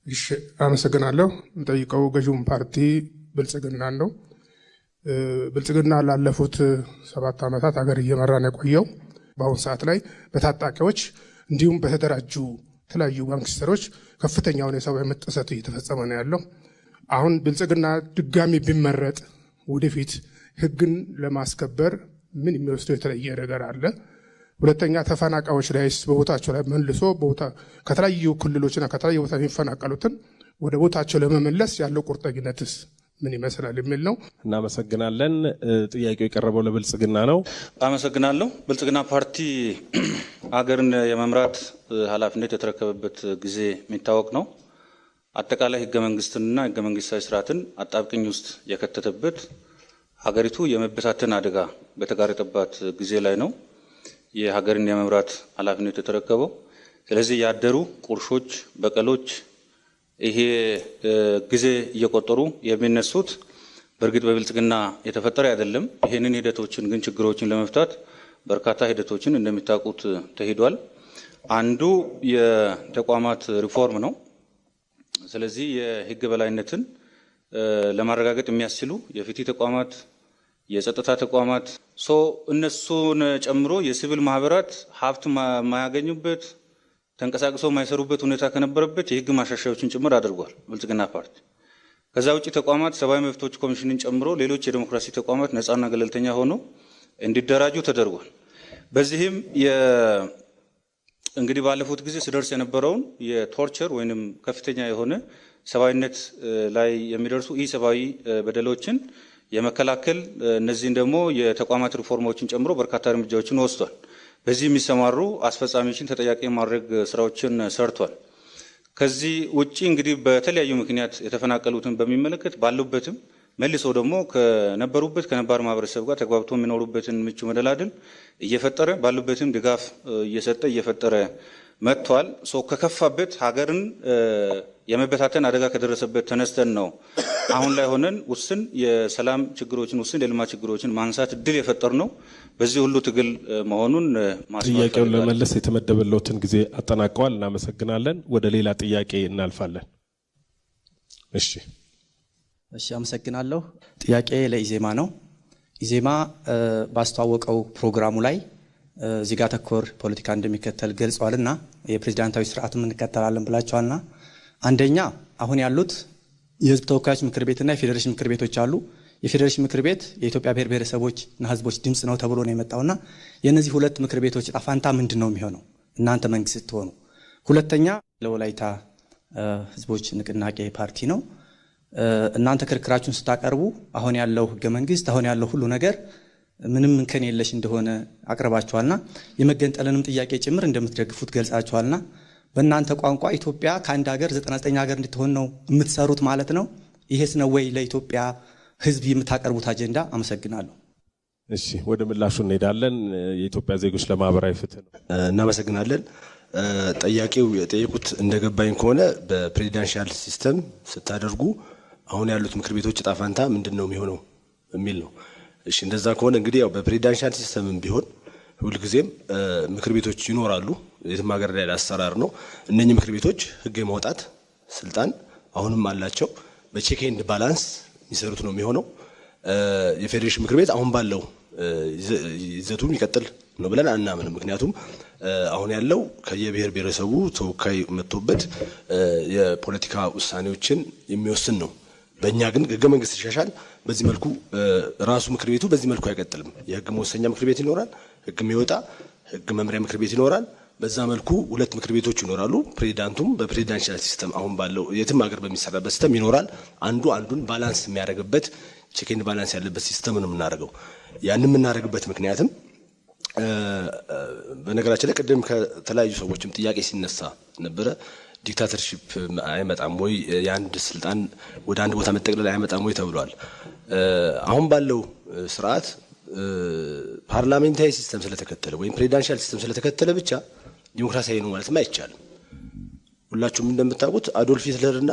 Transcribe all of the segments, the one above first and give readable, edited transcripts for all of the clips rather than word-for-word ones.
እሺ አመሰግናለሁ። እንጠይቀው ገዥውን ፓርቲ ብልጽግና ነው። ብልጽግና ላለፉት 7 ዓመታት ሀገር እየመራ ነው የቆየው። በአሁኑ ሰዓት ላይ በታጣቂዎች እንዲሁም በተደራጁ የተለያዩ ጋንግስተሮች ከፍተኛውን የሰብአዊ መብት ጥሰት እየተፈጸመ ነው ያለው። አሁን ብልጽግና ድጋሚ ቢመረጥ ወደፊት ህግን ለማስከበር ምን የሚወስደው የተለየ ነገር አለ? ሁለተኛ ተፈናቃዮች ላይስ በቦታቸው ላይ መልሶ ከተለያዩ ክልሎችና ከተለያዩ ቦታ የሚፈናቀሉትን ወደ ቦታቸው ለመመለስ ያለው ቁርጠኝነትስ ምን ይመስላል የሚል ነው። እናመሰግናለን። ጥያቄው የቀረበው ለብልጽግና ነው። አመሰግናለሁ። ብልጽግና ፓርቲ ሀገርን የመምራት ኃላፊነት የተረከበበት ጊዜ የሚታወቅ ነው። አጠቃላይ ህገ መንግስትንና ህገ መንግስታዊ ስርዓትን አጣብቅኝ ውስጥ የከተተበት ሀገሪቱ የመበታተን አደጋ በተጋረጠባት ጊዜ ላይ ነው የሀገርን የመምራት ኃላፊነት የተረከበው። ስለዚህ ያደሩ ቁርሾች፣ በቀሎች ይሄ ጊዜ እየቆጠሩ የሚነሱት በእርግጥ በብልጽግና የተፈጠረ አይደለም። ይሄንን ሂደቶችን ግን ችግሮችን ለመፍታት በርካታ ሂደቶችን እንደሚታወቁት ተሄዷል። አንዱ የተቋማት ሪፎርም ነው። ስለዚህ የህግ በላይነትን ለማረጋገጥ የሚያስችሉ የፍትህ ተቋማት፣ የጸጥታ ተቋማት እነሱን ጨምሮ የሲቪል ማህበራት ሀብት ማያገኙበት ተንቀሳቅሶ ማይሰሩበት ሁኔታ ከነበረበት የህግ ማሻሻያዎችን ጭምር አድርጓል ብልጽግና ፓርቲ። ከዛ ውጪ ተቋማት ሰብአዊ መብቶች ኮሚሽንን ጨምሮ ሌሎች የዲሞክራሲ ተቋማት ነፃና ገለልተኛ ሆነው እንዲደራጁ ተደርጓል። በዚህም እንግዲህ ባለፉት ጊዜ ሲደርስ የነበረውን የቶርቸር ወይንም ከፍተኛ የሆነ ሰብአዊነት ላይ የሚደርሱ ኢሰብአዊ በደሎችን የመከላከል እነዚህን ደግሞ የተቋማት ሪፎርሞችን ጨምሮ በርካታ እርምጃዎችን ወስዷል። በዚህ የሚሰማሩ አስፈጻሚዎችን ተጠያቂ ማድረግ ስራዎችን ሰርቷል። ከዚህ ውጪ እንግዲህ በተለያዩ ምክንያት የተፈናቀሉትን በሚመለከት ባሉበትም መልሶ ደግሞ ከነበሩበት ከነባር ማህበረሰብ ጋር ተግባብቶ የሚኖሩበትን ምቹ መደላድል እየፈጠረ ባሉበትም ድጋፍ እየሰጠ እየፈጠረ መጥቷል። ከከፋበት ሀገርን የመበታተን አደጋ ከደረሰበት ተነስተን ነው አሁን ላይ ሆነን ውስን የሰላም ችግሮችን ውስን የልማት ችግሮችን ማንሳት እድል የፈጠር ነው። በዚህ ሁሉ ትግል መሆኑን ጥያቄውን ለመለስ የተመደበለትን ጊዜ አጠናቀዋል። እናመሰግናለን። ወደ ሌላ ጥያቄ እናልፋለን። እሺ አመሰግናለሁ። ጥያቄ ለኢዜማ ነው። ኢዜማ ባስተዋወቀው ፕሮግራሙ ላይ ዜጋ ተኮር ፖለቲካ እንደሚከተል ገልጿልና የፕሬዝዳንታዊ ስርዓቱን እንከተላለን ብላችኋልና፣ አንደኛ አሁን ያሉት የህዝብ ተወካዮች ምክር ቤትና የፌዴሬሽን ምክር ቤቶች አሉ። የፌዴሬሽን ምክር ቤት የኢትዮጵያ ብሔር ብሔረሰቦችና ህዝቦች ድምጽ ነው ተብሎ ነው የመጣውና የነዚህ ሁለት ምክር ቤቶች ዕጣ ፈንታ ምንድነው የሚሆነው እናንተ መንግስት ስትሆኑ? ሁለተኛ ለወላይታ ህዝቦች ንቅናቄ ፓርቲ ነው። እናንተ ክርክራችሁን ስታቀርቡ አሁን ያለው ህገ መንግስት አሁን ያለው ሁሉ ነገር ምንም እንከን የለሽ እንደሆነ አቅርባችኋልና የመገንጠልንም ጥያቄ ጭምር እንደምትደግፉት ገልጻችኋልና በእናንተ ቋንቋ ኢትዮጵያ ከአንድ ሀገር 99 ሀገር እንድትሆን ነው የምትሰሩት ማለት ነው? ይሄስ ነው ወይ ለኢትዮጵያ ህዝብ የምታቀርቡት አጀንዳ? አመሰግናለሁ። እሺ ወደ ምላሹ እንሄዳለን። የኢትዮጵያ ዜጎች ለማህበራዊ ፍትህ ነው። እናመሰግናለን። ጠያቂው የጠየቁት እንደገባኝ ከሆነ በፕሬዚዳንሻል ሲስተም ስታደርጉ አሁን ያሉት ምክር ቤቶች ዕጣ ፈንታ ምንድነው የሚሆነው የሚል ነው። እሺ እንደዛ ከሆነ እንግዲህ ያው በፕሬዚዳንሻል ሲስተምም ቢሆን ሁልጊዜም ምክር ቤቶች ይኖራሉ። የትም ሀገር ላይ አሰራር ነው። እነኚህ ምክር ቤቶች ህግ የማውጣት ስልጣን አሁንም አላቸው። በቼክ ኤንድ ባላንስ የሚሰሩት ነው የሚሆነው። የፌዴሬሽን ምክር ቤት አሁን ባለው ይዘቱ የሚቀጥል ነው ብለን አናምንም። ምክንያቱም አሁን ያለው ከየብሔር ብሔረሰቡ ተወካይ መጥቶበት የፖለቲካ ውሳኔዎችን የሚወስን ነው። በእኛ ግን ህገ መንግስት ሲሻሻል በዚህ መልኩ ራሱ ምክር ቤቱ በዚህ መልኩ አይቀጥልም። የህግ መወሰኛ ምክር ቤት ይኖራል፣ ህግ የሚወጣ ህግ መምሪያ ምክር ቤት ይኖራል። በዛ መልኩ ሁለት ምክር ቤቶች ይኖራሉ። ፕሬዚዳንቱም በፕሬዚዳንሻል ሲስተም አሁን ባለው የትም ሀገር በሚሰራበት ሲስተም ይኖራል። አንዱ አንዱን ባላንስ የሚያደርግበት ቼክ ኤንድ ባላንስ ያለበት ሲስተም ነው የምናደርገው። ያንን የምናደርግበት ምክንያትም በነገራችን ላይ ቅድም ከተለያዩ ሰዎችም ጥያቄ ሲነሳ ነበረ። ዲክታተርሺፕ አይመጣም ወይ የአንድ ስልጣን ወደ አንድ ቦታ መጠቅለል አይመጣም ወይ ተብሏል። አሁን ባለው ስርዓት ፓርላሜንታሪ ሲስተም ስለተከተለ ወይም ፕሬዚዳንሻል ሲስተም ስለተከተለ ብቻ ዲሞክራሲያዊ ነው ማለትም አይቻልም። ሁላችሁም እንደምታውቁት አዶልፍ ሂትለር እና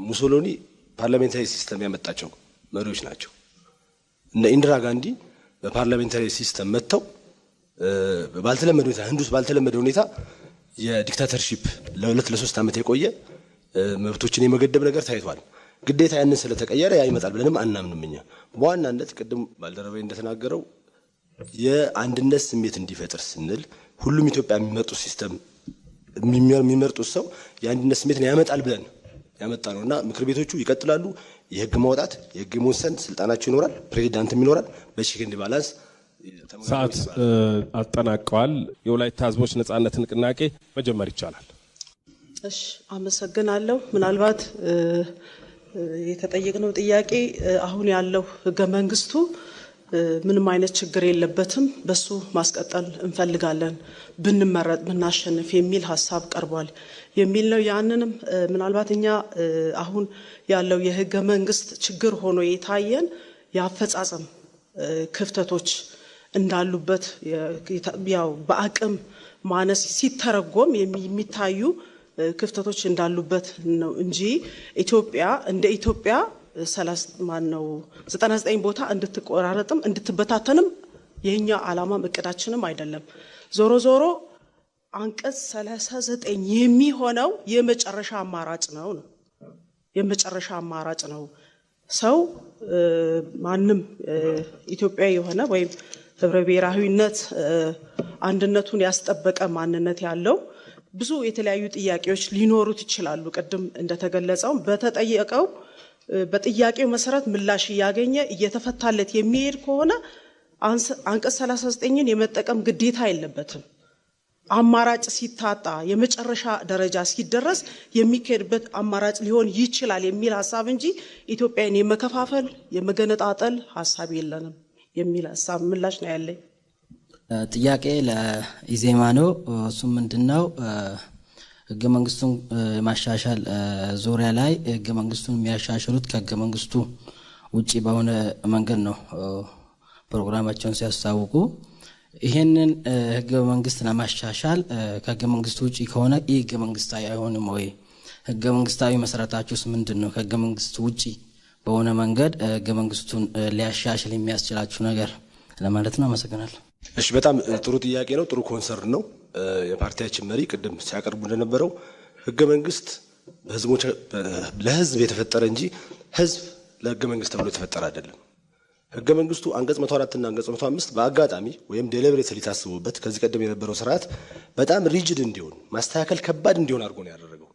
ሙሶሎኒ ፓርላሜንታሪ ሲስተም ያመጣቸው መሪዎች ናቸው። እነ ኢንዲራ ጋንዲ በፓርላሜንታሪ ሲስተም መጥተው ባልተለመደ ሁኔታ ህንድ ውስጥ ባልተለመደ ሁኔታ የዲክታተርሺፕ ለ2 ለ3 ዓመት የቆየ መብቶችን የመገደብ ነገር ታይቷል። ግዴታ ያንን ስለተቀየረ ያ ይመጣል ብለንም አናምንም። እኛ በዋናነት ቅድም ባልደረባዬ እንደተናገረው የአንድነት ስሜት እንዲፈጥር ስንል ሁሉም ኢትዮጵያ የሚመርጡ ሲስተም የሚመርጡ ሰው የአንድነት ስሜትን ያመጣል ብለን ያመጣ ነውና ምክር ቤቶቹ ይቀጥላሉ። የህግ ማውጣት የህግ መወሰን ስልጣናቸው ይኖራል። ፕሬዚዳንትም ይኖራል። በቼክ ኤንድ ባላንስ ሰዓት አጠናቀዋል። የወላይታ ህዝቦች ነጻነት ንቅናቄ መጀመር ይቻላል። እሺ አመሰግናለሁ። ምናልባት የተጠየቅነው ጥያቄ አሁን ያለው ህገ መንግስቱ ምንም አይነት ችግር የለበትም፣ በሱ ማስቀጠል እንፈልጋለን ብንመረጥ ብናሸንፍ የሚል ሐሳብ ቀርቧል የሚል ነው። ያንንም ምናልባት እኛ አሁን ያለው የህገ መንግስት ችግር ሆኖ የታየን የአፈጻጸም ክፍተቶች እንዳሉበት ያው በአቅም ማነስ ሲተረጎም የሚታዩ ክፍተቶች እንዳሉበት ነው እንጂ ኢትዮጵያ እንደ ኢትዮጵያ 99 ቦታ እንድትቆራረጥም እንድትበታተንም የኛ ዓላማም እቅዳችንም አይደለም። ዞሮ ዞሮ አንቀጽ 39 የሚሆነው የመጨረሻ አማራጭ ነው። የመጨረሻ አማራጭ ነው። ሰው ማንም ኢትዮጵያዊ የሆነ ወይም ህብረ ብሔራዊነት አንድነቱን ያስጠበቀ ማንነት ያለው ብዙ የተለያዩ ጥያቄዎች ሊኖሩት ይችላሉ። ቅድም እንደተገለጸው በጥያቄው መሰረት ምላሽ ያገኘ እየተፈታለት የሚሄድ ከሆነ አንቀጽ 39ን የመጠቀም ግዴታ የለበትም። አማራጭ ሲታጣ የመጨረሻ ደረጃ ሲደረስ የሚካሄድበት አማራጭ ሊሆን ይችላል የሚል ሐሳብ እንጂ ኢትዮጵያን የመከፋፈል የመገነጣጠል ሐሳብ የለንም የሚል ሐሳብ ምላሽ ነው ያለኝ። ጥያቄ ለኢዜማ ነው። እሱ ምንድነው ህገ መንግስቱን ማሻሻል ዙሪያ ላይ ህገ መንግስቱን የሚያሻሽሉት ከህገ መንግስቱ ውጪ በሆነ መንገድ ነው ፕሮግራማቸውን ሲያስታውቁ። ይሄንን ህገ መንግስት ለማሻሻል ከህገ መንግስቱ ውጪ ከሆነ ህገ መንግስታዊ አይሆንም ወይ? ህገ መንግስታዊ መሰረታችሁስ ምንድነው? ከህገ መንግስቱ ውጪ በሆነ መንገድ ህገ መንግስቱን ሊያሻሽል የሚያስችላችሁ ነገር ለማለት ነው። አመሰግናለሁ። እሺ በጣም ጥሩ ጥያቄ ነው። ጥሩ ኮንሰርን ነው። የፓርቲያችን መሪ ቅድም ሲያቀርቡ እንደነበረው ህገ መንግስት በህዝቦች ለህዝብ የተፈጠረ እንጂ ህዝብ ለህገ መንግስት ተብሎ የተፈጠረ አይደለም። ህገ መንግስቱ አንቀጽ 104 እና አንቀጽ 105 በአጋጣሚ ወይም ዴሊብሬትሊ ታስቡበት ከዚህ ቀደም የነበረው ስርዓት በጣም ሪጅድ እንዲሆን ማስተካከል ከባድ እንዲሆን አድርጎ ነው ያደረገው።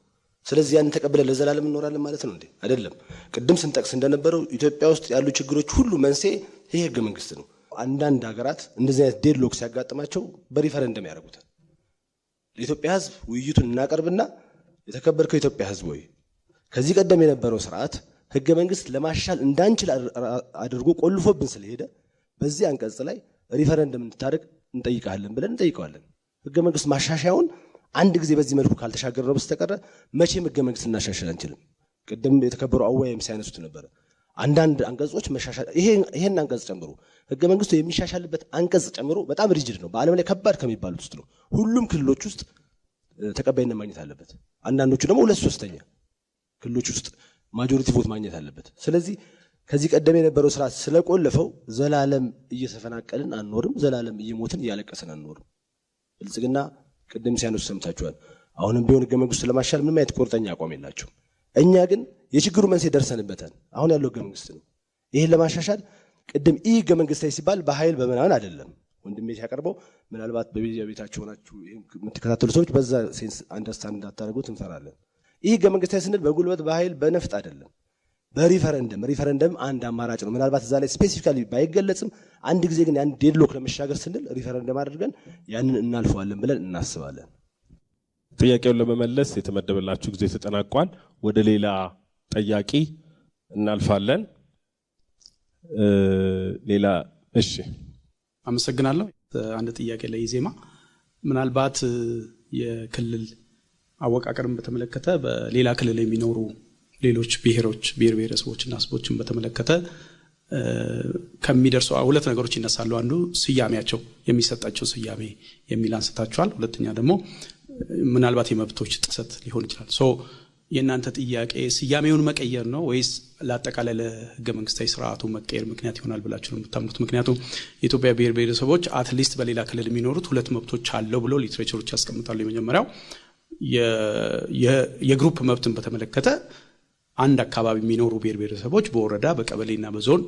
ስለዚህ ያን ተቀበለ ለዘላለም እንኖራለን ማለት ነው እንዴ? አይደለም። ቅድም ስንጠቅስ እንደነበረው ኢትዮጵያ ውስጥ ያሉ ችግሮች ሁሉ መንስኤ ይሄ ህገ መንግስት ነው። አንዳንድ ሀገራት እንደዚህ አይነት ዴድሎክ ሲያጋጥማቸው በሪፈረንደም ያደርጉታል። ለኢትዮጵያ ህዝብ ውይይቱን እናቀርብና የተከበርከው ኢትዮጵያ ህዝብ ወይ ከዚህ ቀደም የነበረው ስርዓት ህገ መንግስት ለማሻሻል እንዳንችል አድርጎ ቆልፎብን ስለሄደ በዚህ አንቀጽ ላይ ሪፈረንደም እንድታደርግ እንጠይቃለን ብለን እንጠይቀዋለን። ህገ መንግስት ማሻሻያውን አንድ ጊዜ በዚህ መልኩ ካልተሻገረው በስተቀር መቼም ህገ መንግስት እናሻሽል አንችልም። ቅድም የተከበሩ አወያይም ሲያነሱት ነበር። አንዳንድ አንቀጾች መሻሻል ይሄን አንቀጽ ጨምሮ ህገ መንግስቱ የሚሻሻልበት አንቀጽ ጨምሮ በጣም ሪጅድ ነው። በዓለም ላይ ከባድ ከሚባሉት ውስጥ ነው። ሁሉም ክልሎች ውስጥ ተቀባይነት ማግኘት አለበት። አንዳንዶቹ ደግሞ 2/3 ክልሎች ውስጥ ማጆሪቲ ቮት ማግኘት አለበት። ስለዚህ ከዚህ ቀደም የነበረው ስርዓት ስለቆለፈው ዘላለም እየተፈናቀልን አንኖርም፣ ዘላለም እየሞትን እያለቀስን አንኖርም። ብልጽግና ቅድም ሲያነሱ ሰምታችኋል። አሁንም ቢሆን ህገ መንግስቱ ለማሻል ምንም አይነት ቁርጠኛ አቋም የላቸውም። እኛ ግን የችግሩ መንስኤ ደርሰንበታል። አሁን ያለው ህገ መንግስት ነው። ይሄን ለማሻሻል ቅድም ህገ መንግስታዊ ሲባል በኃይል በመናን አይደለም። ወንድሜ ሲያቀርበው ምናልባት በቤታችሁ ሆናችሁ የምትከታተሉ ሰዎች በዛ ሴንስ አንደርስታንድ እንዳታደርጉት እንፈራለን። ይህ ህገ መንግስታዊ ስንል በጉልበት በኃይል በነፍጥ አይደለም፣ ሪፈረንደም አንድ አማራጭ ነው። ምናልባት እዛ ላይ ስፔሲፊካሊ ባይገለጽም አንድ ጊዜ ግን ያን ዴድሎክ ለመሻገር ስንል ሪፈረንደም አድርገን ያንን እናልፈዋለን ብለን እናስባለን። ጥያቄውን ለመመለስ የተመደበላችሁ ጊዜ ተጠናቋል። ወደ ሌላ ጠያቂ እናልፋለን። ሌላ እሺ፣ አመሰግናለሁ። አንድ ጥያቄ ለኢዜማ ምናልባት የክልል አወቃቀርን በተመለከተ በሌላ ክልል የሚኖሩ ሌሎች ብሔር ብሔረሰቦችና ህዝቦችን በተመለከተ ከሚደርሱ ሁለት ነገሮች ይነሳሉ። አንዱ ስያሜያቸው የሚሰጣቸው ስያሜ የሚል አንስታችኋል። ሁለተኛ ደግሞ ምናልባት የመብቶች ጥሰት ሊሆን ይችላል። የእናንተ ጥያቄ ስያሜውን መቀየር ነው ወይስ ለአጠቃላይ ለህገ መንግስታዊ ስርዓቱ መቀየር ምክንያት ይሆናል ብላችሁ ነው የምታምኑት? ምክንያቱም የኢትዮጵያ ብሔር ብሔረሰቦች አትሊስት በሌላ ክልል የሚኖሩት ሁለት መብቶች አለው ብሎ ሊትሬቸሮች ያስቀምጣሉ። የመጀመሪያው የግሩፕ መብትን በተመለከተ አንድ አካባቢ የሚኖሩ ብሔር ብሔረሰቦች በወረዳ በቀበሌና በዞን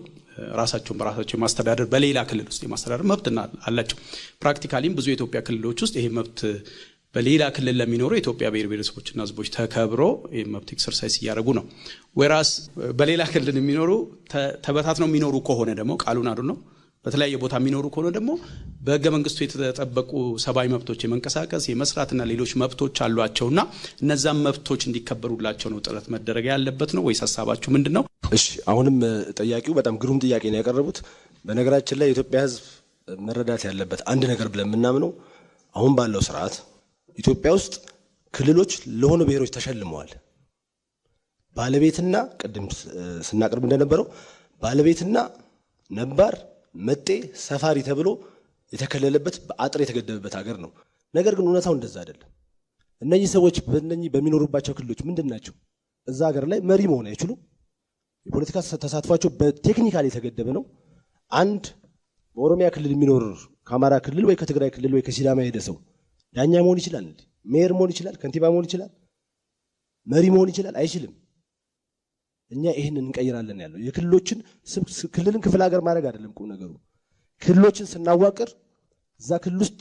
ራሳቸውን በራሳቸው ማስተዳደር በሌላ ክልል ውስጥ የማስተዳደር መብት አላቸው። ፕራክቲካሊም ብዙ የኢትዮጵያ ክልሎች ውስጥ ይሄ መብት በሌላ ክልል ለሚኖሩ የኢትዮጵያ ብሔር ብሔረሰቦችና ህዝቦች ተከብሮ ይሄ መብት ኤክሰርሳይዝ እያደረጉ ነው። ወራስ በሌላ ክልል የሚኖሩ ተበታትነው የሚኖሩ ከሆነ ደግሞ ቃሉን አዱ ነው በተለያየ ቦታ የሚኖሩ ከሆነ ደግሞ በህገ መንግስቱ የተጠበቁ ሰብአዊ መብቶች የመንቀሳቀስ የመስራትና ሌሎች መብቶች አሏቸውና እነዛም መብቶች እንዲከበሩላቸው ነው ጥረት መደረግ ያለበት ነው ወይስ ሐሳባችሁ ምንድነው? እሺ አሁንም ጠያቂው በጣም ግሩም ጥያቄ ነው ያቀረቡት። በነገራችን ላይ የኢትዮጵያ ህዝብ መረዳት ያለበት አንድ ነገር ብለን የምናምነው አሁን ባለው ስርዓት ኢትዮጵያ ውስጥ ክልሎች ለሆኑ ብሔሮች ተሸልመዋል። ባለቤትና ቅድም ስናቀርብ እንደነበረው ባለቤትና ነባር መጤ ሰፋሪ ተብሎ የተከለለበት በአጥር የተገደበበት ሀገር ነው። ነገር ግን እውነታው እንደዛ አይደለም። እነዚህ ሰዎች በሚኖሩባቸው ክልሎች ምንድናቸው? እዛ ሀገር ላይ መሪ መሆን አይችሉም። የፖለቲካ ተሳትፏቸው በቴክኒካል የተገደበ ነው። አንድ በኦሮሚያ ክልል የሚኖር ከአማራ ክልል ወይ ከትግራይ ክልል ወይ ከሲዳማ ሄደ ሰው ዳኛ መሆን ይችላል? ሜየር መሆን ይችላል? ከንቲባ መሆን ይችላል? መሪ መሆን ይችላል? አይችልም። እኛ ይሄንን እንቀይራለን ያለው የክልሎችን ክልልን ክፍለ ሀገር ማድረግ አይደለም ቁም ነገሩ። ክልሎችን ስናዋቅር እዛ ክልል ውስጥ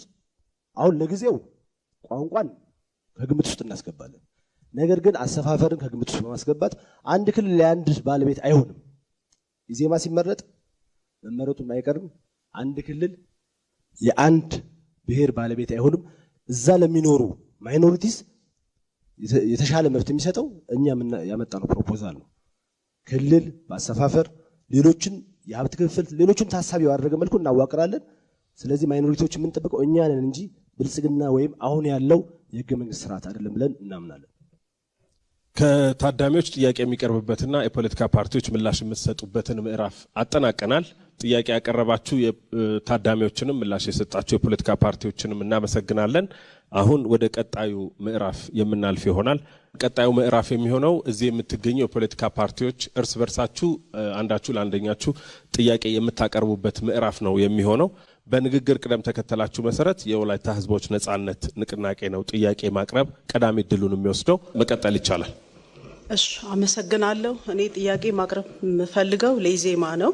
አሁን ለጊዜው ቋንቋን ከግምት ውስጥ እናስገባለን። ነገር ግን አሰፋፈርን ከግምት ውስጥ በማስገባት አንድ ክልል ለአንድ ባለቤት አይሆንም። ኢዜማ ሲመረጥ መመረጡም አይቀርም። አንድ ክልል የአንድ ብሔር ባለቤት አይሆንም። እዛ ለሚኖሩ ማይኖሪቲስ የተሻለ መብት የሚሰጠው እኛ ያመጣነው ፕሮፖዛል ነው። ክልል በአሰፋፈር ሌሎችን የሀብት ክፍል ሌሎችን ታሳቢ ያደረገ መልኩ እናዋቅራለን። ስለዚህ ማይኖሪቲዎች የምንጠብቀው እኛ ነን እንጂ ብልጽግና ወይም አሁን ያለው የህገ መንግስት ስርዓት አይደለም ብለን እናምናለን። ከታዳሚዎች ጥያቄ የሚቀርብበትና የፖለቲካ ፓርቲዎች ምላሽ የምትሰጡበትን ምዕራፍ አጠናቀናል። ጥያቄ ያቀረባችሁ ታዳሚዎችንም ምላሽ የሰጣችሁ የፖለቲካ ፓርቲዎችንም እናመሰግናለን። አሁን ወደ ቀጣዩ ምዕራፍ የምናልፍ ይሆናል። ቀጣዩ ምዕራፍ የሚሆነው እዚህ የምትገኙ የፖለቲካ ፓርቲዎች እርስ በርሳችሁ አንዳችሁ ለአንደኛችሁ ጥያቄ የምታቀርቡበት ምዕራፍ ነው የሚሆነው። በንግግር ቅደም ተከተላችሁ መሰረት የወላይታ ህዝቦች ነጻነት ንቅናቄ ነው ጥያቄ ማቅረብ ቀዳሚ እድሉን የሚወስደው። መቀጠል ይቻላል። እሺ አመሰግናለሁ። እኔ ጥያቄ ማቅረብ የምፈልገው ለኢዜማ ነው።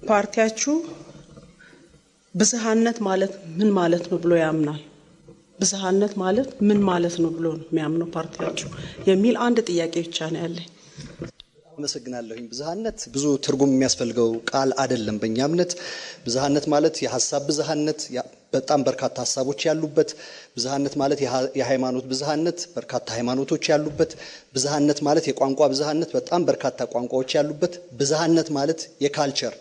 ፓርቲያችሁ ብዝሃነት ማለት ምን ማለት ነው ብሎ ያምናል? ብዝሃነት ማለት ምን ማለት ነው ብሎ ነው የሚያምነው ፓርቲያችሁ የሚል አንድ ጥያቄ ብቻ ነው ያለኝ። አመሰግናለሁ። ብዝሃነት ብዙ ትርጉም የሚያስፈልገው ቃል አይደለም። በእኛ እምነት ብዝሃነት ማለት የሐሳብ ብዝሃነት፣ በጣም በርካታ ሐሳቦች ያሉበት፣ ብዝሃነት ማለት የሃይማኖት ብዝሃነት፣ በርካታ ሃይማኖቶች ያሉበት፣ ብዝሃነት ማለት የቋንቋ ብዝሃነት፣ በጣም በርካታ ቋንቋዎች ያሉበት፣ ብዝሃነት ማለት የካልቸር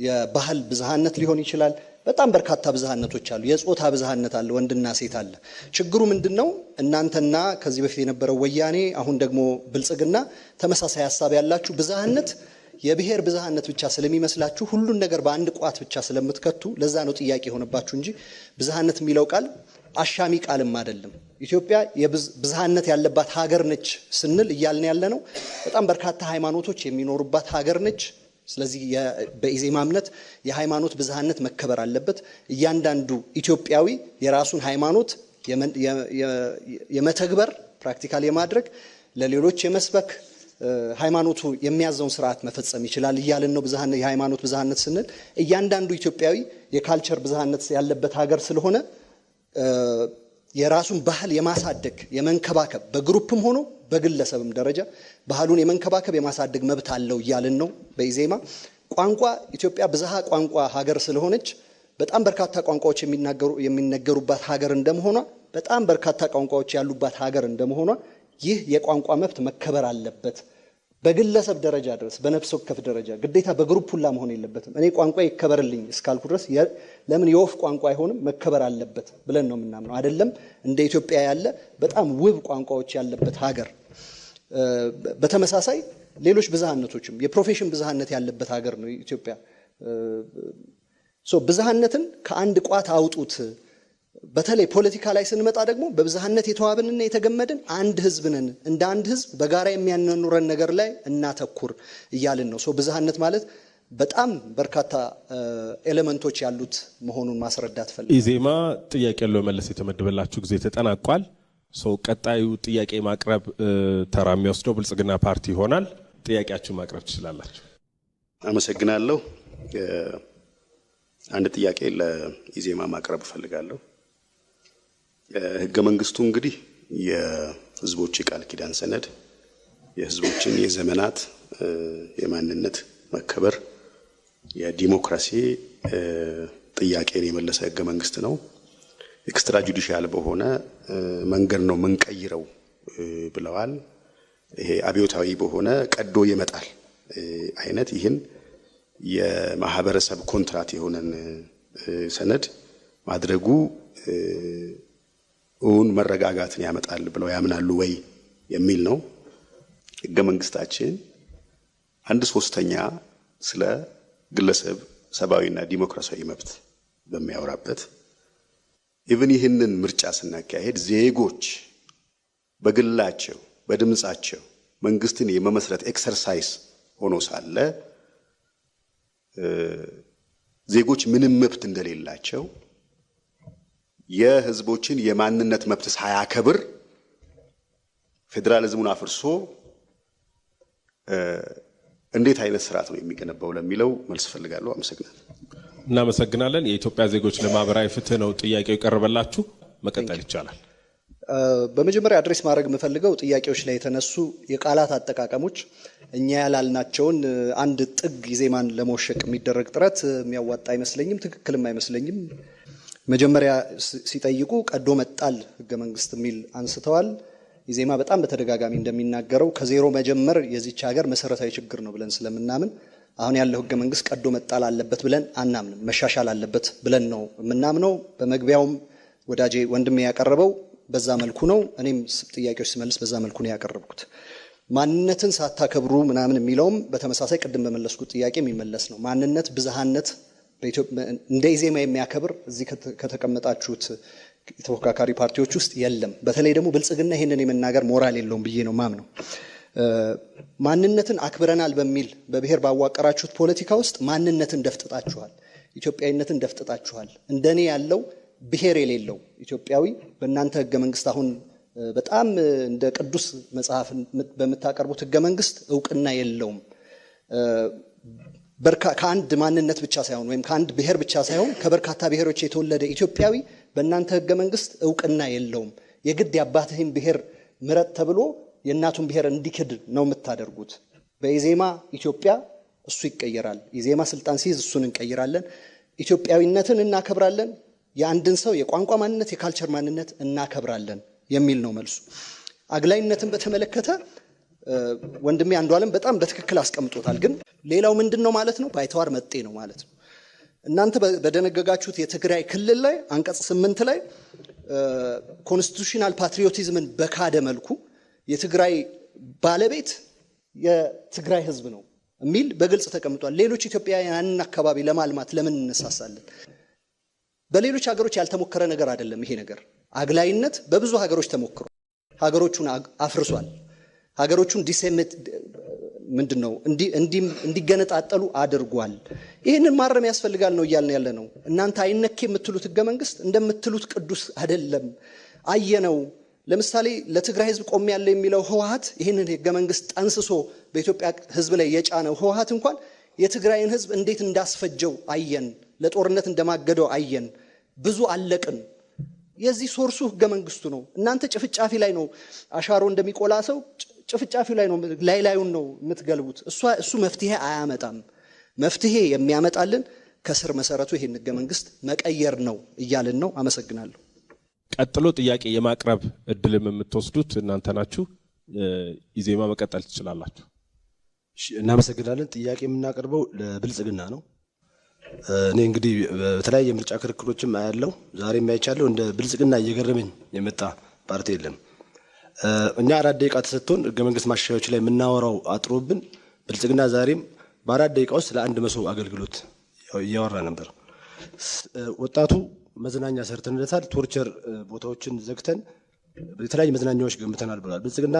የባህል ብዝሃነት ሊሆን ይችላል። በጣም በርካታ ብዝሃነቶች አሉ። የጾታ ብዝሃነት አለ፣ ወንድና ሴት አለ። ችግሩ ምንድነው? እናንተና ከዚህ በፊት የነበረው ወያኔ አሁን ደግሞ ብልጽግና ተመሳሳይ ሐሳብ ያላችሁ ብዝሃነት የብሔር ብዝሃነት ብቻ ስለሚመስላችሁ ሁሉን ነገር በአንድ ቋት ብቻ ስለምትከቱ ለዛ ነው ጥያቄ የሆነባችሁ እንጂ ብዝሃነት የሚለው ቃል አሻሚ ቃልም አይደለም። ኢትዮጵያ የብዝሃነት ያለባት ሀገር ነች ስንል እያልን ያለ ነው በጣም በርካታ ሃይማኖቶች የሚኖሩባት ሀገር ነች። ስለዚህ በኢዜማ እምነት የሃይማኖት ብዝሃነት መከበር አለበት። እያንዳንዱ ኢትዮጵያዊ የራሱን ሃይማኖት የመተግበር ፕራክቲካል የማድረግ ለሌሎች የመስበክ ሃይማኖቱ የሚያዘውን ስርዓት መፈጸም ይችላል እያልን ነው። ብዝሃነት የሃይማኖት ብዝሃነት ስንል እያንዳንዱ ኢትዮጵያዊ የካልቸር ብዝሃነት ያለበት ሀገር ስለሆነ የራሱን ባህል የማሳደግ የመንከባከብ በግሩፕም ሆኖ በግለሰብም ደረጃ ባህሉን የመንከባከብ የማሳደግ መብት አለው እያልን ነው በኢዜማ። ቋንቋ ኢትዮጵያ ብዝሃ ቋንቋ ሀገር ስለሆነች በጣም በርካታ ቋንቋዎች የሚነገሩባት ሀገር እንደመሆኗ በጣም በርካታ ቋንቋዎች ያሉባት ሀገር እንደመሆኗ ይህ የቋንቋ መብት መከበር አለበት። በግለሰብ ደረጃ ድረስ በነፍስ ወከፍ ደረጃ ግዴታ በግሩፕ ሁላ መሆን የለበትም። እኔ ቋንቋ ይከበርልኝ እስካልኩ ድረስ ለምን የወፍ ቋንቋ አይሆንም? መከበር አለበት ብለን ነው የምናምነው። አይደለም እንደ ኢትዮጵያ ያለ በጣም ውብ ቋንቋዎች ያለበት ሀገር። በተመሳሳይ ሌሎች ብዝሃነቶችም የፕሮፌሽን ብዝሃነት ያለበት ሀገር ነው ኢትዮጵያ። ብዝሃነትን ከአንድ ቋት አውጡት። በተለይ ፖለቲካ ላይ ስንመጣ ደግሞ በብዝሃነት የተዋብንና የተገመድን አንድ ህዝብ ነን። እንደ አንድ ህዝብ በጋራ የሚያኖረን ነገር ላይ እናተኩር እያልን ነው። ብዝሃነት ማለት በጣም በርካታ ኤሌመንቶች ያሉት መሆኑን ማስረዳት ፈልጋለሁ። ኢዜማ ጥያቄ ያለው መለስ የተመደበላችሁ ጊዜ ተጠናቋል። ቀጣዩ ጥያቄ ማቅረብ ተራ የሚወስደው ብልጽግና ፓርቲ ይሆናል። ጥያቄያችሁ ማቅረብ ትችላላችሁ። አመሰግናለሁ። አንድ ጥያቄ ለኢዜማ ማቅረብ ፈልጋለሁ። ህገ መንግስቱ እንግዲህ የህዝቦች ቃል ኪዳን ሰነድ የህዝቦችን የዘመናት የማንነት መከበር የዲሞክራሲ ጥያቄን የመለሰ ህገ መንግስት ነው። ኤክስትራ ጁዲሻል በሆነ መንገድ ነው መንቀይረው ብለዋል። ይሄ አብዮታዊ በሆነ ቀዶ ይመጣል አይነት ይህን የማህበረሰብ ኮንትራት የሆነን ሰነድ ማድረጉ መረጋጋትን ያመጣል ብለው ያምናሉ ወይ የሚል ነው። ህገ መንግስታችን 1/3 ስለ ግለሰብ ሰብአዊና ዲሞክራሲያዊ መብት በሚያወራበት ኢቭን ይህንን ምርጫ ስናካሄድ ዜጎች በግላቸው በድምጻቸው መንግስትን የመመስረት ኤክሰርሳይዝ ሆኖ ሳለ ዜጎች ምንም መብት እንደሌላቸው የህዝቦችን የማንነት መብት ሳያከብር ፌደራሊዝሙን አፍርሶ እንዴት አይነት ስርዓት ነው የሚገነባው ለሚለው መልስ ፈልጋለሁ። አመሰግናለሁ። እናመሰግናለን። የኢትዮጵያ ዜጎች ለማህበራዊ ፍትህ ነው ጥያቄው የቀረበላችሁ። መቀጠል ይቻላል። በመጀመሪያ አድሬስ ማድረግ የምፈልገው ጥያቄዎች ላይ የተነሱ የቃላት አጠቃቀሞች እኛ ያላልናቸውን አንድ ጥግ ኢዜማን ለመወሸቅ የሚደረግ ጥረት የሚያዋጣ አይመስለኝም፣ ትክክልም አይመስለኝም። መጀመሪያ ሲጠይቁ ቀዶ መጣል ህገ መንግስት የሚል አንስተዋል። ኢዜማ በጣም በተደጋጋሚ እንደሚናገረው ከዜሮ መጀመር የዚች ሀገር መሰረታዊ ችግር ነው ብለን ስለምናምን አሁን ያለው ህገ መንግስት ቀዶ መጣል አለበት ብለን አናምንም፣ መሻሻል አለበት ብለን ነው የምናምነው። በመግቢያውም ወዳጄ ወንድሜ ያቀረበው በዛ መልኩ ነው። እኔም ጥያቄዎች ስመልስ በዛ መልኩ ነው ያቀረብኩት። ማንነትን ሳታከብሩ ምናምን የሚለውም በተመሳሳይ ቅድም በመለስኩት ጥያቄ የሚመለስ ነው። ማንነት ብዝሃነት እንደ ኢዜማ የሚያከብር እዚህ ከተቀመጣችሁት የተፎካካሪ ፓርቲዎች ውስጥ የለም። በተለይ ደግሞ ብልጽግና ይሄንን የመናገር ሞራል የለውም ብዬ ነው ማምነው። ማንነትን አክብረናል በሚል በብሔር ባዋቀራችሁት ፖለቲካ ውስጥ ማንነትን ደፍጥጣችኋል፣ ኢትዮጵያዊነትን ደፍጥጣችኋል። እንደኔ ያለው ብሔር የሌለው ኢትዮጵያዊ በእናንተ ህገ መንግስት አሁን በጣም እንደ ቅዱስ መጽሐፍ በምታቀርቡት ህገ መንግስት እውቅና የለውም። ከአንድ ማንነት ብቻ ሳይሆን ወይም ከአንድ ብሔር ብቻ ሳይሆን ከበርካታ ብሔሮች የተወለደ ኢትዮጵያዊ በእናንተ ህገ መንግስት እውቅና የለውም። የግድ የአባትህን ብሔር ምረጥ ተብሎ የእናቱን ብሔር እንዲክድ ነው የምታደርጉት። በኢዜማ ኢትዮጵያ እሱ ይቀየራል። ኢዜማ ስልጣን ሲይዝ እሱን እንቀይራለን። ኢትዮጵያዊነትን እናከብራለን። የአንድን ሰው የቋንቋ ማንነት የካልቸር ማንነት እናከብራለን የሚል ነው መልሱ። አግላይነትን በተመለከተ ወንድሜ አንዱዓለም በጣም በትክክል አስቀምጦታል። ግን ሌላው ምንድነው ማለት ነው? ባይተዋር መጤ ነው ማለት ነው። እናንተ በደነገጋችሁት የትግራይ ክልል ላይ አንቀጽ 8 ላይ ኮንስቲቱሽናል ፓትሪዮቲዝምን በካደ መልኩ የትግራይ ባለቤት የትግራይ ህዝብ ነው የሚል በግልጽ ተቀምጧል። ሌሎች ኢትዮጵያውያንን አካባቢ ለማልማት ለምን እንነሳሳለን? በሌሎች ሀገሮች ያልተሞከረ ነገር አይደለም ይሄ ነገር። አግላይነት በብዙ ሀገሮች ተሞክሯል። ሀገሮቹን አፍርሷል። ሀገሮቹን ዲሴሜት ምንድነው እንዲገነጣጠሉ አድርጓል። ይህንን ማረም ያስፈልጋል ነው እያልን ያለ ነው። እናንተ አይነኬ የምትሉት ህገ መንግስት እንደምትሉት ቅዱስ አይደለም። አየነው። ለምሳሌ ለትግራይ ህዝብ ቆም ያለ የሚለው ህወሓት ይህንን ህገ መንግስት ጠንስሶ በኢትዮጵያ ህዝብ ላይ የጫነው ህወሓት እንኳን የትግራይን ህዝብ እንዴት እንዳስፈጀው አየን። ለጦርነት እንደማገደው አየን። ብዙ አለቅን። የዚህ ሶርሱ ህገ መንግስቱ ነው። እናንተ ጭፍጫፊ ላይ ነው አሻሮ እንደሚቆላ ሰው ጭፍጫፊ ላይ ነው ላዩን ነው የምትገልቡት። እሱ መፍትሄ አያመጣም። መፍትሄ የሚያመጣልን ከስር መሰረቱ ይሄን ህገ መንግስት መቀየር ነው እያልን ነው። አመሰግናለሁ። ቀጥሎ ጥያቄ የማቅረብ እድልም የምትወስዱት እናንተ ናችሁ። ኢዜማ መቀጠል ትችላላችሁ። እናመሰግናለን። ጥያቄ የምናቀርበው ለብልጽግና ነው። እኔ እንግዲህ በተለያየ ምርጫ ክርክሮችም አያለው ዛሬም አይቻለሁ። እንደ ብልጽግና እየገረመኝ የመጣ ፓርቲ የለም። እኛ 4 ደቂቃ ተሰጥቶን ህገ መንግስት ማሻሻያዎች ላይ የምናወራው አጥሮብን ብልጽግና ዛሬም በ4 ደቂቃ ውስጥ ለአንድ መሶብ አገልግሎት እያወራ ነበር። ወጣቱ መዝናኛ ሰርተንለታል፣ ቶርቸር ቦታዎችን ዘግተን የተለያዩ መዝናኛዎች ገንብተናል ብሏል። ብልጽግና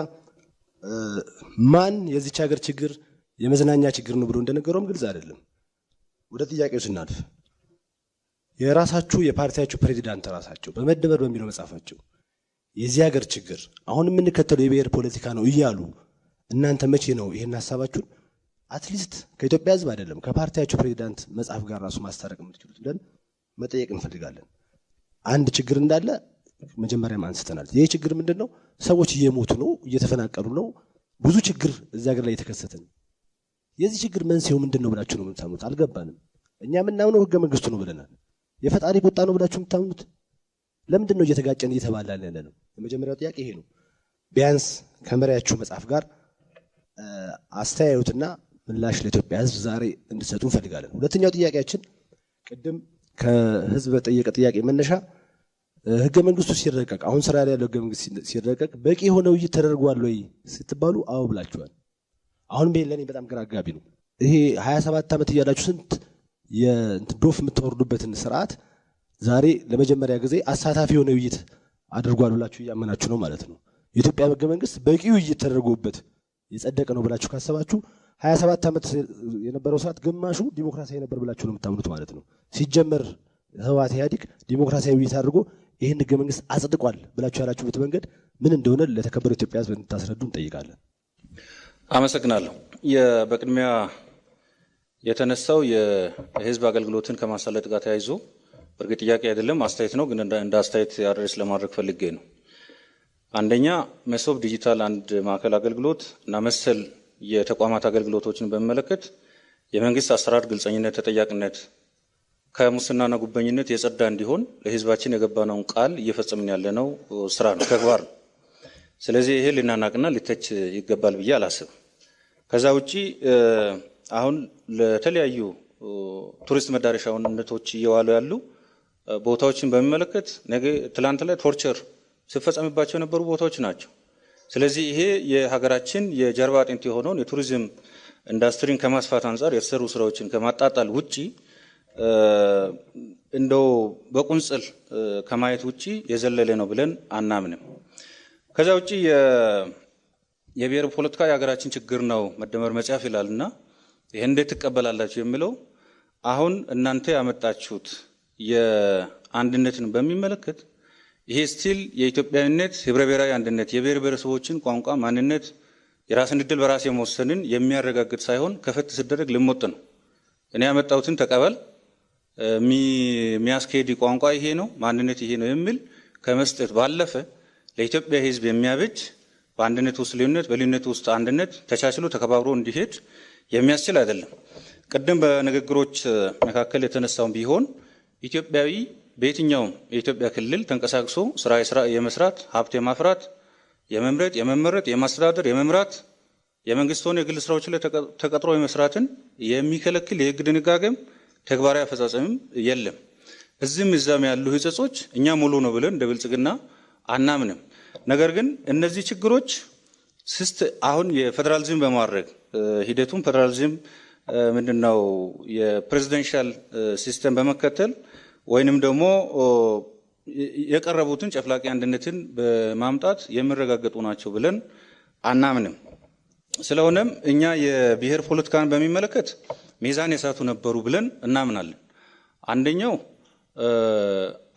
ማን የዚች ሀገር ችግር የመዝናኛ ችግር ነው ብሎ እንደነገረውም ግልጽ አይደለም። ወደ ጥያቄው ስናልፍ የራሳችሁ የፓርቲያችሁ ፕሬዚዳንት ራሳቸው በመደመር በሚለው መጽሐፋቸው የዚህ ሀገር ችግር አሁን የምንከተለው የብሔር ፖለቲካ ነው እያሉ እናንተ መቼ ነው ይሄን ሐሳባችሁን አትሊስት ከኢትዮጵያ ሕዝብ አይደለም ከፓርቲያችሁ ፕሬዚዳንት መጽሐፍ ጋር ራሱ ማስታረቅ የምትችሉት ብለን መጠየቅ እንፈልጋለን። አንድ ችግር እንዳለ መጀመሪያም አንስተናል። ይሄ ችግር ምንድነው? ሰዎች እየሞቱ ነው፣ እየተፈናቀሉ ነው፣ ብዙ ችግር እዚህ ሀገር ላይ የተከሰተ ነው። የዚህ ችግር መንስኤው ምንድነው ብላችሁ ነው የምታምኑት? አልገባንም። እኛ የምናምነው ህገ መንግስቱ ነው ብለናል። የፈጣሪ ቁጣ ነው ብላችሁ የምታምኑት? ለምንድን ነው እየተጋጨን እየተባላን ያለ ነው? የመጀመሪያው ጥያቄ ይሄ ነው። ቢያንስ ከመሪያችሁ መጽሐፍ ጋር አስተያየቱና ምላሽ ለኢትዮጵያ ህዝብ ዛሬ እንድትሰጡ እንፈልጋለን። ሁለተኛው ጥያቄያችን ቅድም ከህዝብ በጠየቀ ጥያቄ መነሻ ህገ መንግስቱ ሲረቀቅ አሁን ስራ ላይ ያለው ህገ መንግስት ሲረቀቅ በቂ የሆነ ውይይት ተደርጓል ወይ ስትባሉ አዎ ብላችኋል። አሁን ለኔ በጣም ግራ አጋቢ ነው። ይሄ 27 ዓመት እያላችሁ ስንት ዶፍ የምትወርዱበትን ስርዓት ዛሬ ለመጀመሪያ ጊዜ አሳታፊ የሆነ ውይይት አድርጓል ብላችሁ እያመናችሁ ነው ማለት ነው። የኢትዮጵያ ህገ መንግስት በቂ ውይይት ተደርጎበት የጸደቀ ነው ብላችሁ ካሰባችሁ 27 ዓመት የነበረው ስርዓት ግማሹ ዲሞክራሲያዊ ነበር ብላችሁ ነው የምታምኑት ማለት ነው። ሲጀመር ህወሓት ኢህአዴግ ዲሞክራሲያዊ ውይይት አድርጎ ይህን ህገ መንግስት አጽድቋል ብላችሁ ያላችሁበት መንገድ ምን እንደሆነ ለተከበረው ኢትዮጵያ ህዝብ እንድታስረዱ እንጠይቃለን። አመሰግናለሁ። በቅድሚያ የተነሳው የህዝብ አገልግሎትን ከማሳለጥ ጋር ተያይዞ በእርግጥ ጥያቄ አይደለም አስተያየት ነው፣ ግን እንደ አስተያየት አድሬስ ለማድረግ ፈልጌ ነው። አንደኛ መሶብ ዲጂታል አንድ ማዕከል አገልግሎት እና መሰል የተቋማት አገልግሎቶችን በሚመለከት የመንግስት አሰራር ግልጸኝነት፣ ተጠያቂነት ከሙስናና ጉበኝነት የጸዳ እንዲሆን ለህዝባችን የገባነውን ቃል እየፈጸምን ያለነው ስራ ነው፣ ተግባር ነው። ስለዚህ ይሄ ሊናናቅና ሊተች ይገባል ብዬ አላስብም። ከዛ ውጪ አሁን ለተለያዩ ቱሪስት መዳረሻነቶች እየዋሉ ያሉ ቦታዎችን በሚመለከት ነገ ትላንት ላይ ቶርቸር ሲፈጸምባቸው የነበሩ ቦታዎች ናቸው። ስለዚህ ይሄ የሀገራችን የጀርባ አጥንት የሆነውን የቱሪዝም ኢንዱስትሪን ከማስፋት አንጻር የተሰሩ ስራዎችን ከማጣጣል ውጪ እንደው በቁንጽል ከማየት ውጪ የዘለለ ነው ብለን አናምንም። ከዛ ውጪ የብሔር ፖለቲካ የሀገራችን ችግር ነው መደመር መጽሐፍ ይላልና ይሄን እንዴት ትቀበላላችሁ የሚለው አሁን እናንተ ያመጣችሁት የአንድነትን በሚመለከት ይሄ ስቲል የኢትዮጵያዊነት ህብረ ብሔራዊ አንድነት የብሔር ብሔረሰቦችን ቋንቋ፣ ማንነት፣ የራስን ዕድል በራስ የመወሰንን የሚያረጋግጥ ሳይሆን ከፈት ሲደረግ ልሞጥ ነው። እኔ ያመጣሁትን ተቀበል የሚያስኬድ ቋንቋ ይሄ ነው፣ ማንነት ይሄ ነው የሚል ከመስጠት ባለፈ ለኢትዮጵያ ህዝብ የሚያበጅ በአንድነት ውስጥ ልዩነት፣ በልዩነት ውስጥ አንድነት ተቻችሎ ተከባብሮ እንዲሄድ የሚያስችል አይደለም። ቅድም በንግግሮች መካከል የተነሳውን ቢሆን ኢትዮጵያዊ በየትኛውም የኢትዮጵያ ክልል ተንቀሳቅሶ ስራ የመስራት ሀብት የማፍራት የመምረጥ የመመረጥ የማስተዳደር የመምራት የመንግስት ሆነ የግል ስራዎች ላይ ተቀጥሮ የመስራትን የሚከለክል የህግ ድንጋጌም ተግባራዊ አፈጻጸምም የለም። እዚህም እዛም ያሉ ህጸጾች እኛ ሙሉ ነው ብለን እንደ ብልጽግና አናምንም። ነገር ግን እነዚህ ችግሮች አሁን የፌዴራሊዝም በማድረግ ሂደቱን ፌዴራሊዝም ምንድነው የፕሬዚደንሻል ሲስተም በመከተል ወይንም ደግሞ የቀረቡትን ጨፍላቂ አንድነትን በማምጣት የሚረጋገጡ ናቸው ብለን አናምንም። ስለሆነም እኛ የብሔር ፖለቲካን በሚመለከት ሚዛን የሳቱ ነበሩ ብለን እናምናለን። አንደኛው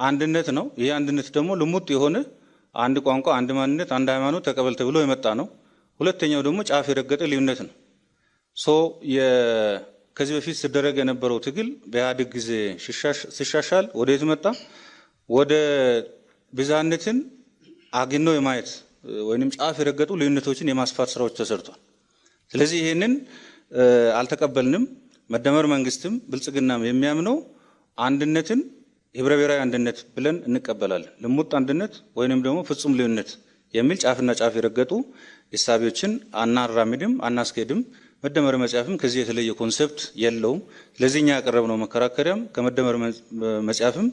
አንድነት ነው። ይሄ አንድነት ደግሞ ልሙጥ የሆነ አንድ ቋንቋ፣ አንድ ማንነት፣ አንድ ሃይማኖት ተቀበል ተብሎ የመጣ ነው። ሁለተኛው ደግሞ ጫፍ የረገጠ ልዩነት ነው። ከዚህ በፊት ሲደረግ የነበረው ትግል በኢህአዴግ ጊዜ ሲሻሻል ወደ የት መጣ? ወደ ብዝሃነትን አግኖ የማየት ወይንም ጫፍ የረገጡ ልዩነቶችን የማስፋት ስራዎች ተሰርቷል። ስለዚህ ይሄንን አልተቀበልንም። መደመር መንግስትም ብልጽግናም የሚያምነው አንድነትን ህብረ ብሔራዊ አንድነት ብለን እንቀበላለን። ልሙጥ አንድነት ወይንም ደግሞ ፍጹም ልዩነት የሚል ጫፍና ጫፍ የረገጡ እሳቤዎችን አናራምድም፣ አናስኬድም። መደመር መጽሐፍም ከዚህ የተለየ ኮንሰፕት የለውም። ስለዚህ እኛ ያቀረብነው መከራከሪያም ከመደመር መጽሐፍም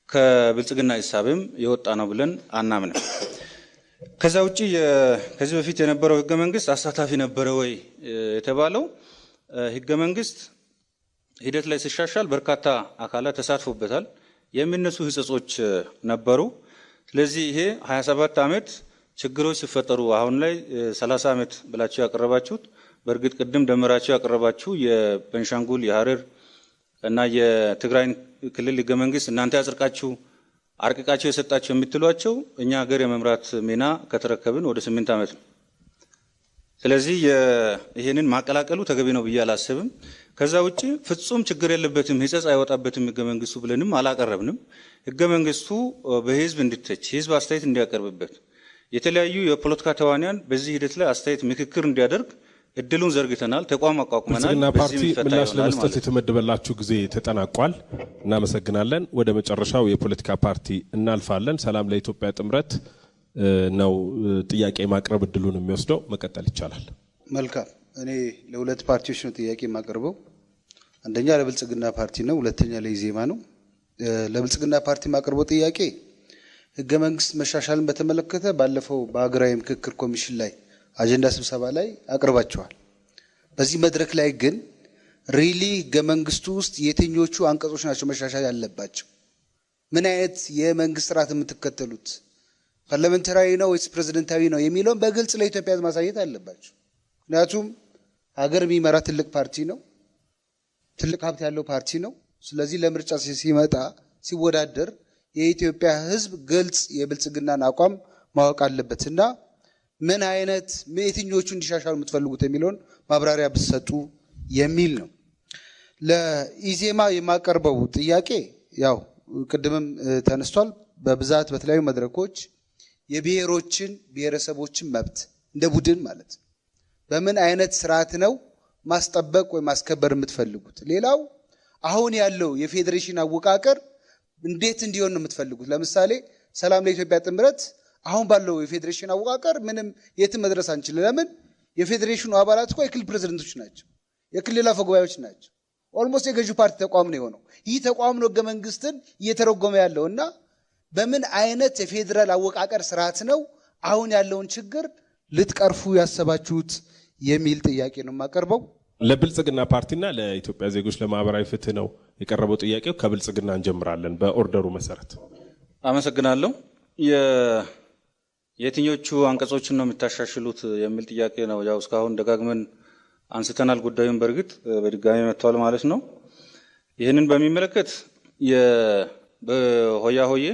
ከብልጽግና እሳቤም የወጣ ነው ብለን አናምንም። ከዛ ውጪ ከዚህ በፊት የነበረው ህገ መንግስት አሳታፊ ነበረ ወይ የተባለው ህገ መንግስት ሂደት ላይ ሲሻሻል በርካታ አካላት ተሳትፎበታል። የሚነሱ ህጸጾች ነበሩ። ስለዚህ ይሄ 27 ዓመት ችግሮች ሲፈጠሩ አሁን ላይ 30 ዓመት ብላችሁ ያቀረባችሁት በእርግጥ ቅድም ደመራችሁ ያቀረባችሁ የቤንሻንጉል፣ የሐረር፣ እና የትግራይ ክልል ህገ መንግስት እናንተ ያጽድቃችሁ አርቅቃችሁ የሰጣችሁ የምትሏቸው እኛ ሀገር የመምራት ሚና ከተረከብን ወደ 8 ዓመት ነው። ስለዚህ ይሄንን ማቀላቀሉ ተገቢ ነው ብዬ አላስብም። ከዛ ውጪ ፍጹም ችግር የለበትም ህጸጽ አይወጣበትም ህገ መንግስቱ ብለንም አላቀረብንም። ህገ መንግስቱ በህዝብ እንዲተች ህዝብ አስተያየት እንዲያቀርብበት የተለያዩ የፖለቲካ ተዋንያን በዚህ ሂደት ላይ አስተያየት ምክክር እንዲያደርግ እድሉን ዘርግተናል። ተቋም አቋቁመናል። ብልጽግና ፓርቲ ምላሽ ለመስጠት የተመደበላችሁ ጊዜ ተጠናቋል። እናመሰግናለን። ወደ መጨረሻው የፖለቲካ ፓርቲ እናልፋለን። ሰላም ለኢትዮጵያ ጥምረት ነው ጥያቄ ማቅረብ እድሉን የሚወስደው። መቀጠል ይቻላል። መልካም። እኔ ለሁለት ፓርቲዎች ነው ጥያቄ የማቀርበው። አንደኛ ለብልጽግና ፓርቲ ነው፣ ሁለተኛ ለኢዜማ ነው። ለብልጽግና ፓርቲ የማቀርበው ጥያቄ ህገ መንግስት መሻሻልን በተመለከተ ባለፈው በሀገራዊ ምክክር ኮሚሽን ላይ አጀንዳ ስብሰባ ላይ አቅርባቸዋል። በዚህ መድረክ ላይ ግን ሪሊ ህገ መንግስቱ ውስጥ የትኞቹ አንቀጾች ናቸው መሻሻል ያለባቸው? ምን አይነት የመንግስት ስርዓት የምትከተሉት ፓርላሜንታሪ ነው ወይስ ፕሬዝዳንታዊ ነው የሚለውን በግልጽ ለኢትዮጵያ ማሳየት አለባቸው። ምክንያቱም ሀገር የሚመራ ትልቅ ፓርቲ ነው፣ ትልቅ ሀብት ያለው ፓርቲ ነው። ስለዚህ ለምርጫ ሲመጣ ሲወዳደር የኢትዮጵያ ህዝብ ግልጽ የብልጽግናን አቋም ማወቅ አለበትና ምን አይነት የትኞቹ እንዲሻሻሉ የምትፈልጉት የሚለውን ማብራሪያ ብትሰጡ የሚል ነው። ለኢዜማ የማቀርበው ጥያቄ ያው ቅድምም ተነስቷል። በብዛት በተለያዩ መድረኮች የብሔሮችን ብሔረሰቦችን መብት እንደ ቡድን ማለት በምን አይነት ስርዓት ነው ማስጠበቅ ወይ ማስከበር የምትፈልጉት? ሌላው አሁን ያለው የፌዴሬሽን አወቃቀር እንዴት እንዲሆን ነው የምትፈልጉት? ለምሳሌ ሰላም ለኢትዮጵያ ጥምረት አሁን ባለው የፌዴሬሽን አወቃቀር ምንም የትም መድረስ አንችልም። ለምን? የፌዴሬሽኑ አባላት እኮ የክልል ፕሬዝዳንቶች ናቸው፣ የክልል አፈጉባኤዎች ናቸው። ኦልሞስት የገዢው ፓርቲ ተቋም ነው የሆነው። ይህ ተቋም ነው ህገ መንግስትን እየተረጎመ ያለው እና በምን አይነት የፌዴራል አወቃቀር ስርዓት ነው አሁን ያለውን ችግር ልትቀርፉ ያሰባችሁት የሚል ጥያቄ ነው የማቀርበው። ለብልጽግና ፓርቲና ለኢትዮጵያ ዜጎች ለማህበራዊ ፍትህ ነው የቀረበው ጥያቄው። ከብልጽግና እንጀምራለን በኦርደሩ መሰረት። አመሰግናለሁ። የትኞቹ አንቀጾችን ነው የምታሻሽሉት የሚል ጥያቄ ነው። ያው እስካሁን ደጋግመን አንስተናል ጉዳዩን። በእርግጥ በድጋሚ መጥቷል ማለት ነው። ይህንን በሚመለከት በሆያ ሆዬ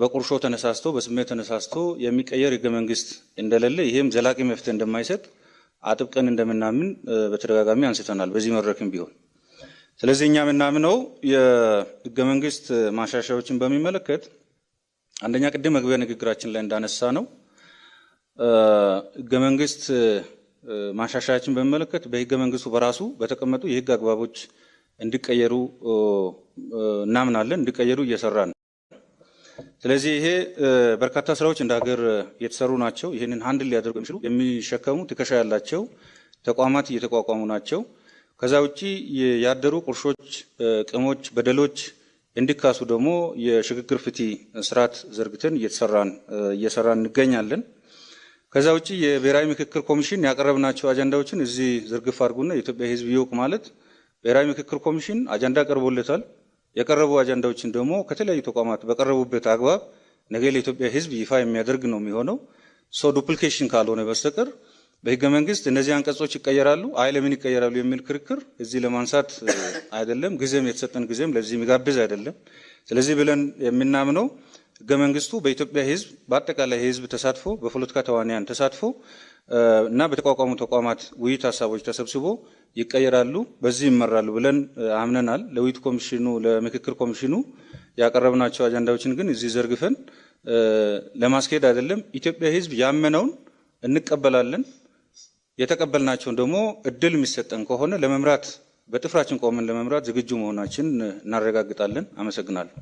በቁርሾ ተነሳስቶ በስሜት ተነሳስቶ የሚቀየር ህገ መንግስት እንደሌለ ይሄም ዘላቂ መፍትሄ እንደማይሰጥ አጥብቀን እንደምናምን በተደጋጋሚ አንስተናል በዚህ መድረክም ቢሆን። ስለዚህ እኛ የምናምነው የህገ መንግስት ማሻሻያዎችን በሚመለከት አንደኛ ቅድም መግቢያ ንግግራችን ላይ እንዳነሳ ነው ህገ መንግስት ማሻሻያዎችን በሚመለከት በህገ መንግስቱ በራሱ በተቀመጡ የህግ አግባቦች እንዲቀየሩ እናምናለን፣ እንዲቀየሩ እየሰራን። ስለዚህ ይሄ በርካታ ስራዎች እንደ ሀገር የተሰሩ ናቸው። ይህንን ሃንድል ሊያደርጉ የሚችሉ የሚሸከሙ ትከሻ ያላቸው ተቋማት እየተቋቋሙ ናቸው። ከዛ ውጪ ያደሩ ቁርሾች፣ ቅሞች፣ በደሎች እንዲካሱ ደግሞ የሽግግር ፍትህ ስርዓት ዘርግተን እየሰራን እንገኛለን። ከዛ ውጪ የብሔራዊ ምክክር ኮሚሽን ያቀረብናቸው አጀንዳዎችን እዚህ ዝርግፍ አድርጉና የኢትዮጵያ ህዝብ ይወቅ ማለት ብሔራዊ ምክክር ኮሚሽን አጀንዳ ቀርቦለታል። የቀረቡ አጀንዳዎችን ደግሞ ከተለያዩ ተቋማት በቀረቡበት አግባብ ነገ ለኢትዮጵያ ህዝብ ይፋ የሚያደርግ ነው የሚሆነው። ዱፕሊኬሽን ካልሆነ በስተቀር በህገ መንግስት እነዚህ አንቀጾች ይቀየራሉ፣ አይ ለምን ይቀየራሉ የሚል ክርክር እዚህ ለማንሳት አይደለም። ጊዜም የተሰጠን ጊዜም ለዚህ የሚጋብዝ አይደለም። ስለዚህ ብለን የምናምነው ህገ መንግስቱ በኢትዮጵያ ህዝብ በአጠቃላይ ህዝብ ተሳትፎ በፖለቲካ ተዋንያን ተሳትፎ እና በተቋቋሙ ተቋማት ውይይት ሀሳቦች ተሰብስቦ ይቀየራሉ፣ በዚህ ይመራሉ ብለን አምነናል። ለውይይት ኮሚሽኑ ለምክክር ኮሚሽኑ ያቀረብናቸው አጀንዳዎችን ግን እዚህ ዘርግፈን ለማስኬድ አይደለም። ኢትዮጵያ ህዝብ ያመነውን እንቀበላለን። የተቀበልናቸውን ደግሞ እድል የሚሰጠን ከሆነ ለመምራት በጥፍራችን ቆመን ለመምራት ዝግጁ መሆናችን እናረጋግጣለን። አመሰግናለሁ።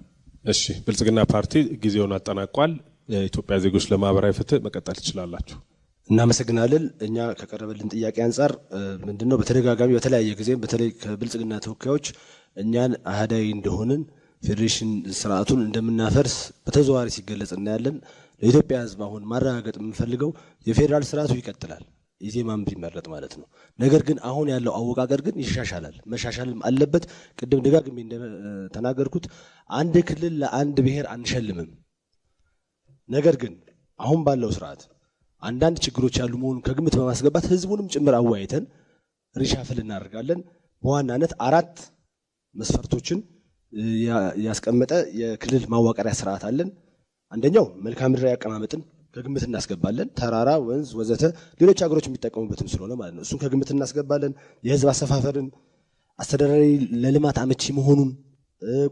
እሺ፣ ብልጽግና ፓርቲ ጊዜውን አጠናቋል። የኢትዮጵያ ዜጎች ለማህበራዊ ፍትህ መቀጠል ትችላላችሁ። እናመሰግናለን። እኛ ከቀረበልን ጥያቄ አንጻር ምንድነው በተደጋጋሚ በተለያየ ጊዜም በተለይ ከብልጽግና ተወካዮች እኛን አህዳዊ እንደሆንን ፌዴሬሽን ስርዓቱን እንደምናፈርስ በተዘዋዋሪ ሲገለጽ እናያለን። ለኢትዮጵያ ህዝብ አሁን ማረጋገጥ የምንፈልገው የፌዴራል ስርዓቱ ይቀጥላል፣ ኢዜማም ቢመረጥ ማለት ነው። ነገር ግን አሁን ያለው አወቃቀር ግን ይሻሻላል፣ መሻሻልም አለበት። ቅድም ደጋግሜ እንደተናገርኩት አንድ ክልል ለአንድ ብሔር አንሸልምም። ነገር ግን አሁን ባለው ስርዓት አንዳንድ ችግሮች ያሉ መሆኑን ከግምት በማስገባት ህዝቡንም ጭምር አወያይተን ሪሻፍል እናደርጋለን። በዋናነት 4 መስፈርቶችን ያስቀመጠ የክልል ማዋቀሪያ ስርዓት አለን። አንደኛው መልክዓ ምድራዊ አቀማመጥን ከግምት እናስገባለን። ተራራ፣ ወንዝ ወዘተ ሌሎች ሀገሮች የሚጠቀሙበትም ስለሆነ ማለት ነው። እሱን ከግምት እናስገባለን። የህዝብ አሰፋፈርን፣ አስተዳደራዊ ለልማት አመቺ መሆኑን፣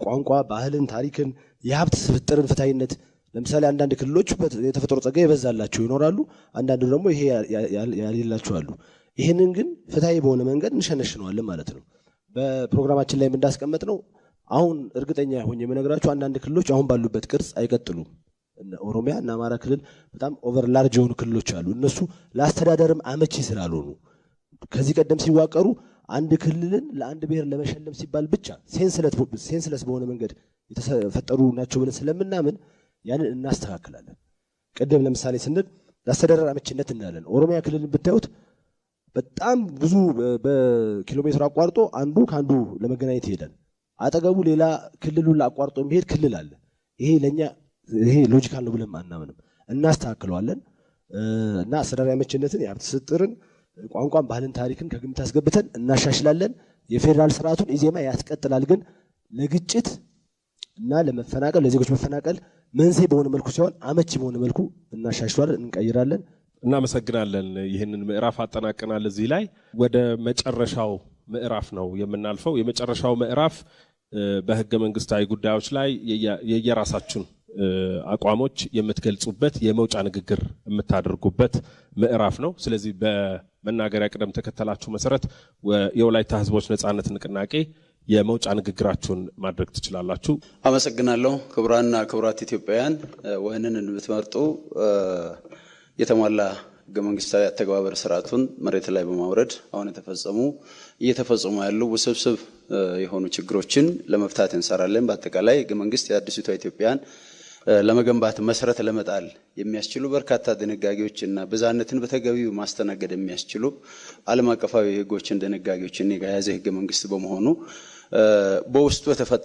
ቋንቋ፣ ባህልን፣ ታሪክን፣ የሀብት ስብጥርን ፍትሃዊነት። ለምሳሌ አንዳንድ ክልሎች የተፈጥሮ ጸጋ የበዛላቸው ይኖራሉ፣ አንዳንዱ ደግሞ ይሄ ያሌላቸው አሉ። ይህንን ግን ፍትሃዊ በሆነ መንገድ እንሸነሽነዋለን ማለት ነው። በፕሮግራማችን ላይ እንዳስቀመጥ ነው። አሁን እርግጠኛ ሆኜ የምነግራችሁ አንዳንድ ክልሎች አሁን ባሉበት ቅርጽ አይቀጥሉም። ኦሮሚያ እና አማራ ክልል በጣም ኦቨር ላርጅ የሆኑ ክልሎች አሉ። እነሱ ለአስተዳደርም አመቺ ስላልሆኑ ከዚህ ቀደም ሲዋቀሩ አንድ ክልልን ለአንድ ብሔር ለመሸለም ሲባል ብቻ ሴንስለስ በሆነ መንገድ የተፈጠሩ ናቸው ብለን ስለምናምን ያንን እናስተካክላለን። ቀደም ለምሳሌ ስንል ለአስተዳደር አመቺነት እናለን። ኦሮሚያ ክልልን ብታዩት በጣም ብዙ በኪሎ ሜትር አቋርጦ አንዱ ከአንዱ ለመገናኘት ይሄዳል። አጠገቡ ሌላ ክልሉን አቋርጦ የሚሄድ ክልል አለ። ይሄ ሎጂካል ነው ብለን አናምንም። እናስተካክለዋለን እና አስተዳደራዊ አመቺነትን፣ የሀብት ስጥርን፣ ቋንቋን፣ ባህልን፣ ታሪክን ከግምት አስገብተን እናሻሽላለን። የፌዴራል ስርዓቱን ኢዜማ ያስቀጥላል። ግን ለግጭት እና ለመፈናቀል ለዜጎች መፈናቀል መንስኤ በሆነ መልኩ ሲሆን አመቺ በሆነ መልኩ እናሻሽላለን፣ እንቀይራለን። እናመሰግናለን። ይህንን ምዕራፍ አጠናቀናል። እዚህ ላይ ወደ መጨረሻው ምዕራፍ ነው የምናልፈው። የመጨረሻው ምዕራፍ በህገ መንግስታዊ ጉዳዮች ላይ የየራሳችሁን አቋሞች የምትገልጹበት የመውጫ ንግግር የምታደርጉበት ምዕራፍ ነው። ስለዚህ በመናገሪያ ቅደም ተከተላችሁ መሰረት የወላይታ ህዝቦች ነጻነት ንቅናቄ የመውጫ ንግግራችሁን ማድረግ ትችላላችሁ። አመሰግናለሁ። ክቡራንና ክቡራት ኢትዮጵያውያን ወህንን እንድትመርጡ የተሟላ ህገ መንግስታዊ አተገባበር ስርዓቱን መሬት ላይ በማውረድ አሁን እየተፈጸሙ ያሉ ውስብስብ የሆኑ ችግሮችን ለመፍታት እንሰራለን። በአጠቃላይ ህገ መንግስት የአዲሲቷ ኢትዮጵያን ለመገንባት መሰረት ለመጣል የሚያስችሉ በርካታ ድንጋጌዎችና ብዝሃነትን በተገቢው ማስተናገድ የሚያስችሉ ዓለም አቀፋዊ ህጎችን ድንጋጌዎችን የያዘ ህገ መንግስት በመሆኑ በውስጡ የተፈጠሩ